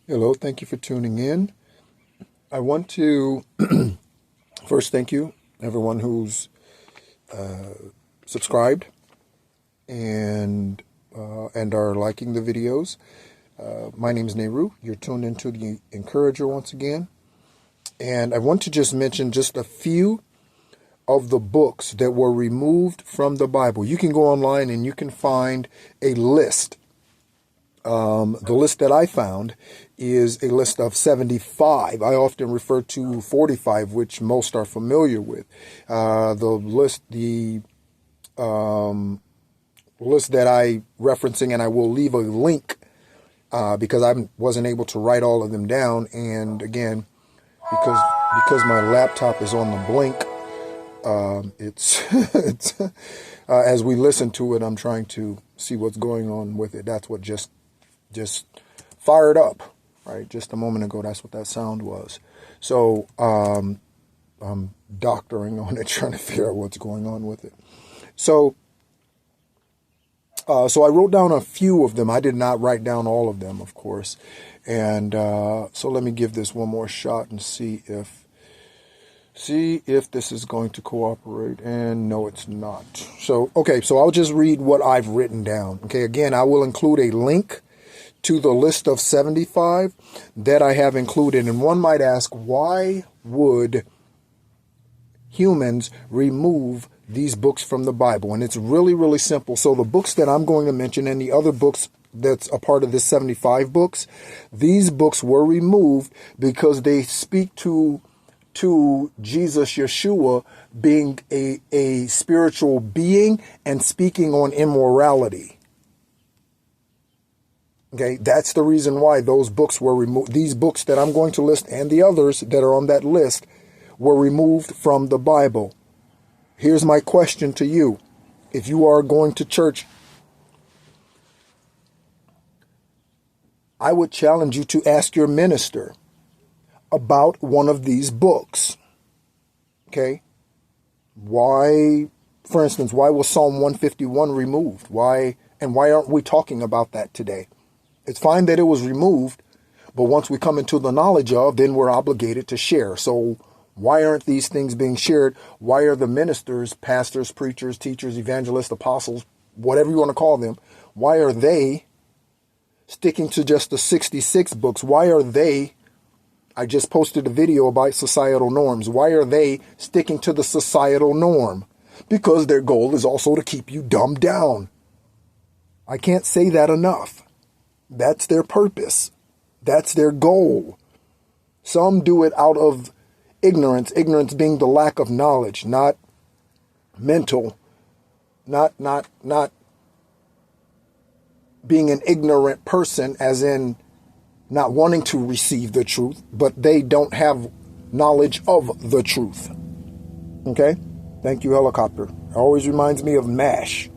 Hello, thank you for tuning in. I want to first thank you, everyone who's subscribed and are liking the videos. My name is Nehru. You're tuned into the Encourager once again. And I want to just mention just a few of the books that were removed from the Bible. You can go online and you can find a list. The list that I found is a list of 75. I often refer to 45, which most are familiar with. The list that I referencing, and I will leave a link because I wasn't able to write all of them down. And again, because my laptop is on the blink, it's as we listen to it, I'm trying to see what's going on with it. That's what just fired up, right? Just a moment ago, that's what that sound was. So I'm doctoring on it, trying to figure out what's going on with it. So I wrote down a few of them. I did not write down all of them, of course. And so let me give this one more shot and see if this is going to cooperate. And no, it's not. So, okay, so I'll just read what I've written down. Okay, again, I will include a link to the list of 75 that I have included. And one might ask, why would humans remove these books from the Bible? And it's really, really simple. So the books that I'm going to mention and the other books that's a part of this 75 books, these books were removed because they speak to Jesus, Yashua, being a spiritual being and speaking on immorality. Okay, that's the reason why those books were removed. These books that I'm going to list and the others that are on that list were removed from the Bible. Here's my question to you. If you are going to church, I would challenge you to ask your minister about one of these books. Okay? Why, for instance, why was Psalm 151 removed? Why aren't we talking about that today? It's fine that it was removed, but once we come into the knowledge of, then we're obligated to share. So why aren't these things being shared? Why are the ministers, pastors, preachers, teachers, evangelists, apostles, whatever you want to call them, why are they sticking to just the 66 books? Why are they, I just posted a video about societal norms. Why are they sticking to the societal norm? Because their goal is also to keep you dumbed down. I can't say that enough. That's their purpose. That's their goal. Some do it out of ignorance being the lack of knowledge, not mental, not being an ignorant person as in not wanting to receive the truth, but they don't have knowledge of the truth. Okay? Thank you, helicopter. It always reminds me of MASH.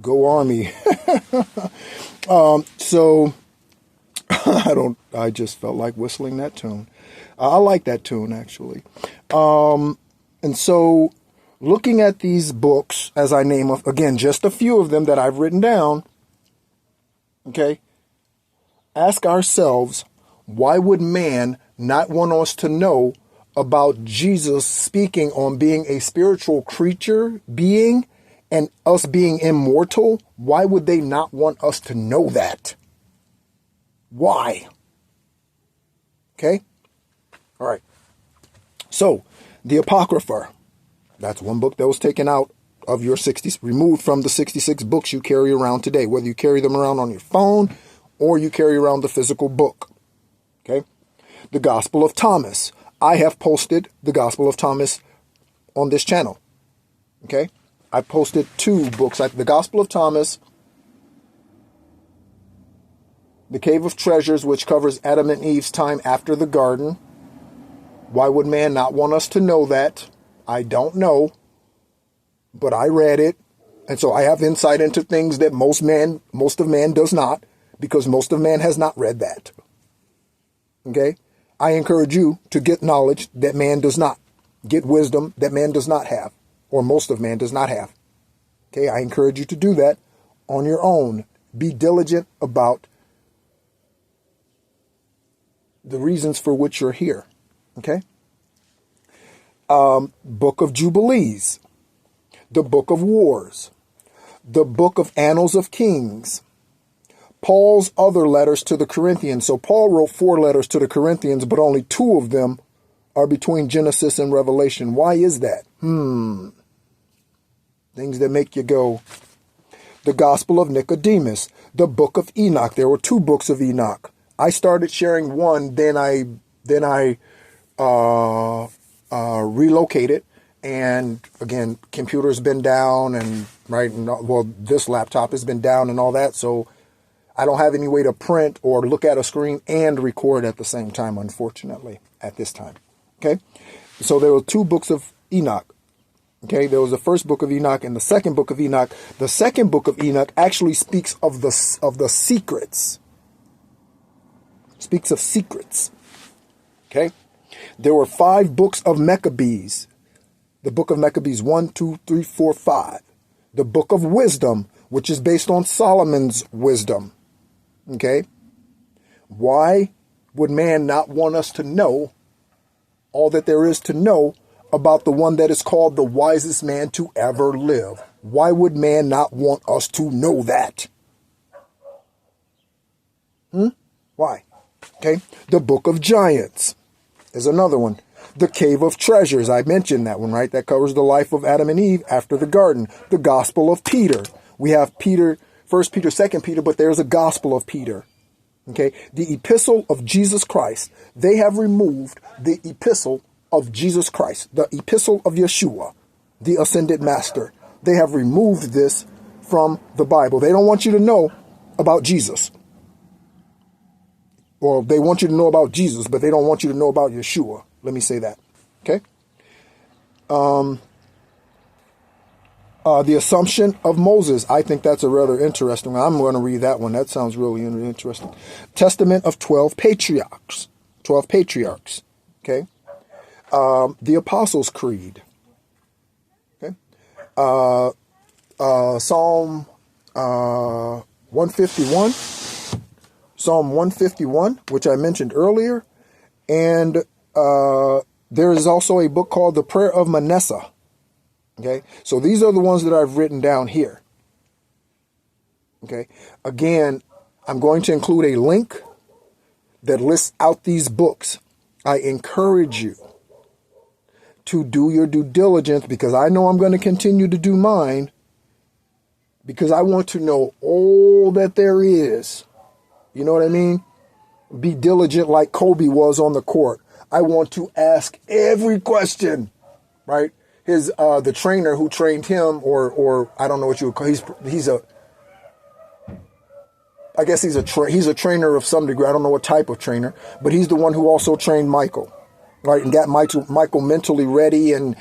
Go Army. So I just felt like whistling that tune. I like that tune, actually. And so looking at these books, as I name, again, just a few of them that I've written down, okay, ask ourselves, why would man not want us to know about Jesus speaking on being a spiritual creature, being, and us being immortal? Why would they not want us to know that? Why? Okay? All right. So, the Apocrypha. That's one book that was taken out of your 60s, removed from the 66 books you carry around today, whether you carry them around on your phone or you carry around the physical book. Okay? The Gospel of Thomas. I have posted the Gospel of Thomas on this channel. Okay? I posted two books, the Gospel of Thomas, The Cave of Treasures, which covers Adam and Eve's time after the garden, Why would man not want us to know that? I don't know, but I read it. And so I have insight into things that most of man does not, because most of man has not read that. Okay? I encourage you to get knowledge that man does not. Get wisdom that man does not have, or most of man does not have. Okay? I encourage you to do that on your own. Be diligent about the reasons for which you're here. Okay? Book of Jubilees. The Book of Wars. The Book of Annals of Kings. Paul's other letters to the Corinthians. So Paul wrote 4 letters to the Corinthians, but only 2 of them are between Genesis and Revelation. Why is that? Things that make you go. The Gospel of Nicodemus. The Book of Enoch. There were 2 books of Enoch. I started sharing one, then I relocated. And again, computer's been down, and this laptop has been down and all that. So I don't have any way to print or look at a screen and record at the same time, unfortunately, at this time. Okay. So there were 2 books of Enoch. Okay. There was the first book of Enoch and the second book of Enoch. The second book of Enoch actually speaks of the secrets. Speaks of secrets. Okay. There were 5 books of Maccabees. The book of Maccabees 1, 2, 3, 4, 5. The book of wisdom, which is based on Solomon's wisdom. Okay. Why would man not want us to know all that there is to know about the one that is called the wisest man to ever live? Why would man not want us to know that? Why? Okay. The book of giants is another one. The Cave of Treasures. I mentioned that one, right? That covers the life of Adam and Eve after the garden. The Gospel of Peter. We have Peter, 1 Peter, 2 Peter, but there's a Gospel of Peter. Okay. The Epistle of Jesus Christ. They have removed the Epistle of Jesus Christ, the Epistle of Yashua, the Ascended Master. They have removed this from the Bible. They don't want you to know about Jesus. Well, they want you to know about Jesus, but they don't want you to know about Yeshua. Let me say that. Okay. The Assumption of Moses. I think that's a rather interesting one. I'm going to read that one. That sounds really interesting. Testament of 12 Patriarchs. 12 Patriarchs. Okay. The Apostles' Creed. Okay. Psalm 151. Psalm 151, which I mentioned earlier. And there is also a book called The Prayer of Manasseh. Okay. So these are the ones that I've written down here. Okay. Again, I'm going to include a link that lists out these books. I encourage you to do your due diligence, because I know I'm going to continue to do mine, because I want to know all that there is. You know what I mean? Be diligent like Kobe was on the court. I want to ask every question, right? The trainer who trained him, or I don't know what you would call, I guess he's a trainer of some degree. I don't know what type of trainer, but he's the one who also trained Michael, right? And got Michael mentally ready and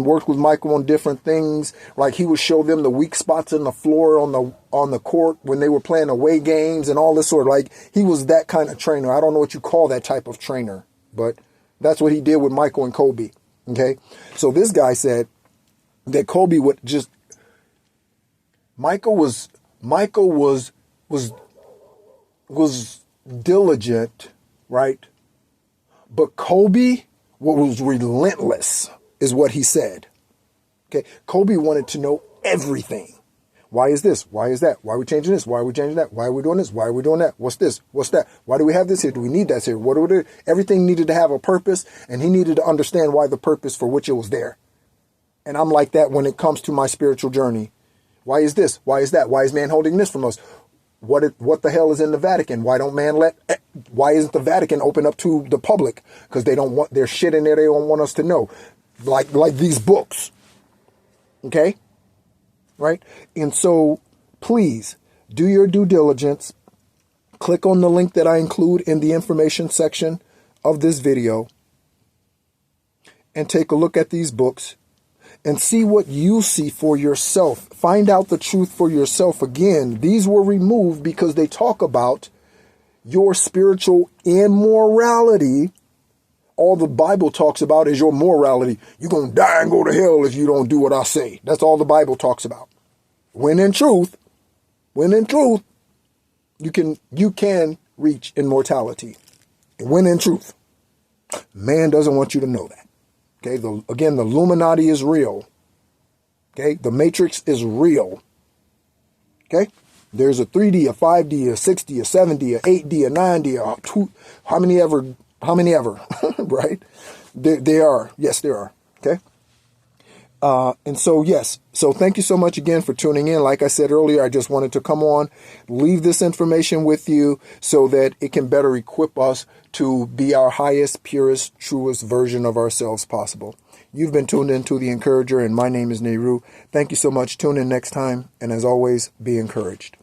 worked with Michael on different things. Like he would show them the weak spots in the floor on the court when they were playing away games and all this sort of, like, he was that kind of trainer. I don't know what you call that type of trainer, but that's what he did with Michael and Kobe. Okay. So this guy said that Kobe would just, Michael was diligent, right? But Kobe was relentless, is what he said. Okay. Kobe wanted to know everything. Why is this? Why is that? Why are we changing this? Why are we changing that? Why are we doing this? Why are we doing that? What's this? What's that? Why do we have this here? Do we need that here? What do we do? Everything needed to have a purpose, and he needed to understand why the purpose for which it was there. And I'm like that when it comes to my spiritual journey. Why is this? Why is that? Why is man holding this from us? What the hell is in the Vatican? Why isn't the Vatican open up to the public? Because they don't want their shit in there. They don't want us to know. Like these books. Okay? Right? And so please do your due diligence. Click on the link that I include in the information section of this video. and take a look at these books and see what you see for yourself. Find out the truth for yourself. Again, these were removed because they talk about your spiritual immorality. All the Bible talks about is your morality. You're going to die and go to hell if you don't do what I say. That's all the Bible talks about. When in truth, you can reach immortality. When in truth, man doesn't want you to know that. Okay, again, the Illuminati is real. Okay, the Matrix is real. Okay, there's a 3D, a 5D, a 6D, a 7D, a 8D, a 9D, a 2, how many ever, right? There are. Yes, there are. Okay. And so, yes. So thank you so much again for tuning in. Like I said earlier, I just wanted to come on, leave this information with you so that it can better equip us to be our highest, purest, truest version of ourselves possible. You've been tuned into The Encourager, and my name is Nehru. Thank you so much. Tune in next time. And as always, be encouraged.